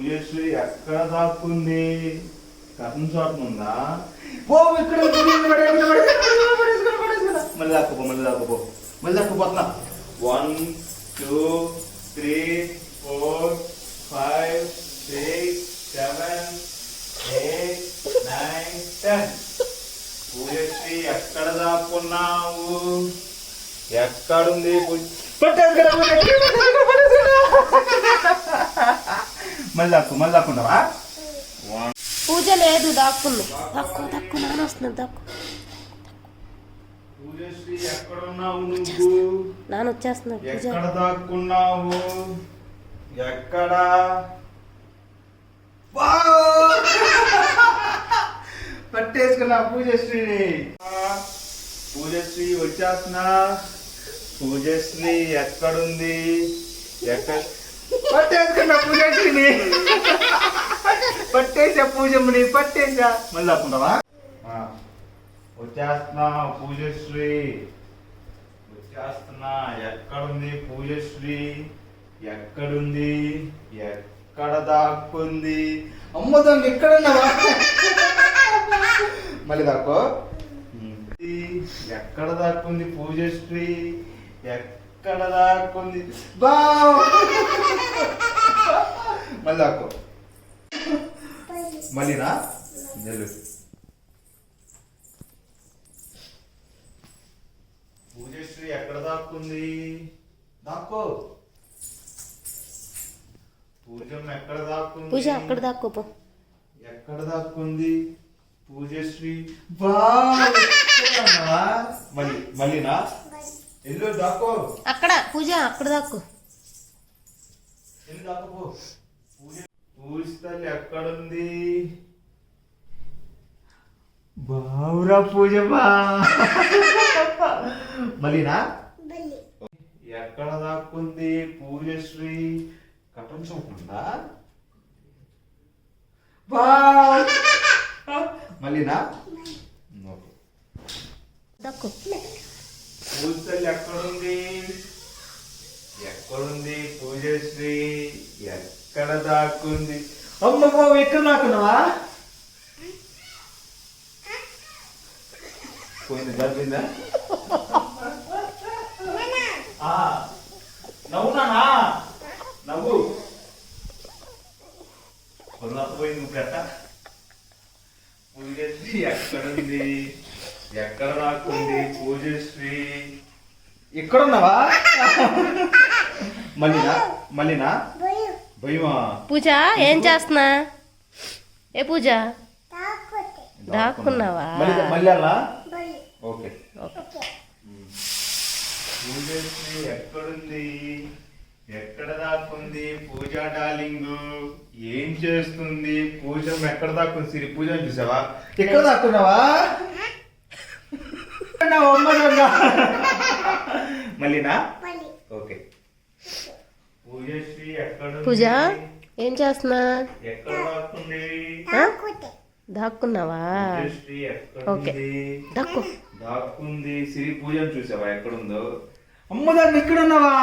పూజశ్రీ ఎక్కడ దాక్కుంది? కథం చోట ఉందా? ఓ ఇక్కడ మళ్ళీ దాక్కుపోతున్నా. 1 2 3 4 5 6 7 8 9 10. పూజశ్రీ ఎక్కడ దాక్కున్నావు? ఎక్కడుంది? మళ్ళీ దాక్కుంటావా? పూజ లేదు, దాక్కుంది. దక్కు నాన్న వస్తున్నాడు, దక్కు. పూజశ్రీ ఎక్కడున్నావు? నువ్వు నాన్న వచ్చేస్తున్నాడు. పూజ ఎక్కడ దాక్కున్నావు? ఎక్కడ? పట్టేసుకున్నా పూజశ్రీని. పూజశ్రీ వచ్చేస్తున్నా. పూజశ్రీ ఎక్కడుంది? పట్టేసుకున్నా పూజశ్రీని. పట్టేసా పూజమ్మని, పట్టేసా. మళ్ళీ దాక్కుంటావా? వచ్చేస్తున్నా పూజశ్రీ, వచ్చేస్తున్నా. ఎక్కడుంది పూజశ్రీ? ఎక్కడుంది? ఎక్కడ దాక్కుంది? అమ్మ దాన్ని ఎక్కడున్నావా? మళ్ళీ దాక్కో. ఎక్కడ దాక్కుంది పూజశ్రీ? ఎక్కడ దాక్కుంది? మళ్ళీ దాక్కో. మళ్ళీనా? పూజశ్రీ ఎక్కడ దాక్కుంది? దాక్కో. పూజమ్మ ఎక్కడ దాక్కుంది? పూజ అక్కడ దాక్కోపో. ఎక్కడ దాక్కుంది పూజశ్రీ? మళ్ళీనా? ఎల్లు దాక్కో. అక్కడ పూజ అక్కడ దాక్కో. ఎల్లు దాక్కోపో. పూజ తల్లి ఎక్కడుంది? బావురా పూజమ్మా. మళ్ళీనా? ఎక్కడ దాక్కుంది పూజశ్రీ? కటం చూపుందా? మళ్ళీనా? దక్కు. పూజ తల్లి ఎక్కడుంది? ఎక్కడుంది పూజశ్రీ? ఎక్కడ దాక్కుంది? అమ్మ బాబు ఎక్కడ దాక్కున్నావా? పోయింది, జరిగిందా? నవ్వునానా? నవ్వు. పోయింది. నువ్వు పెట్ట. పూజశ్రీ ఎక్కడుంది? ఎక్కడ దాక్కుంది పూజశ్రీ? ఎక్కడున్నావా? మళ్ళీనా? భయమా? పూజ ఏం చేస్తున్నా? ఏ పూజ దాక్కున్నావా? మళ్ళీ అలా. ఓకే. పూజశ్రీ ఎక్కడుంది? ఎక్కడ దాక్కుంది పూజ డార్లింగ్? ఏం చేస్తుంది పూజ? ఎక్కడ దాక్కుంది? సిరి పూజ చూసావా? ఎక్కడ దాక్కున్నావా? మళ్ళీనా? ఓకే. పూజశ్రీ ఎక్కడ? పూజ ఏం చేస్తున్నా? ఎక్కడ దాక్కుంది? దాక్కున్నావా? పూజశ్రీ ఓకే, దాక్కుంది. సిరి పూజ చూసావా ఎక్కడుందో? అమ్మ దాన్ని ఎక్కడున్నావా?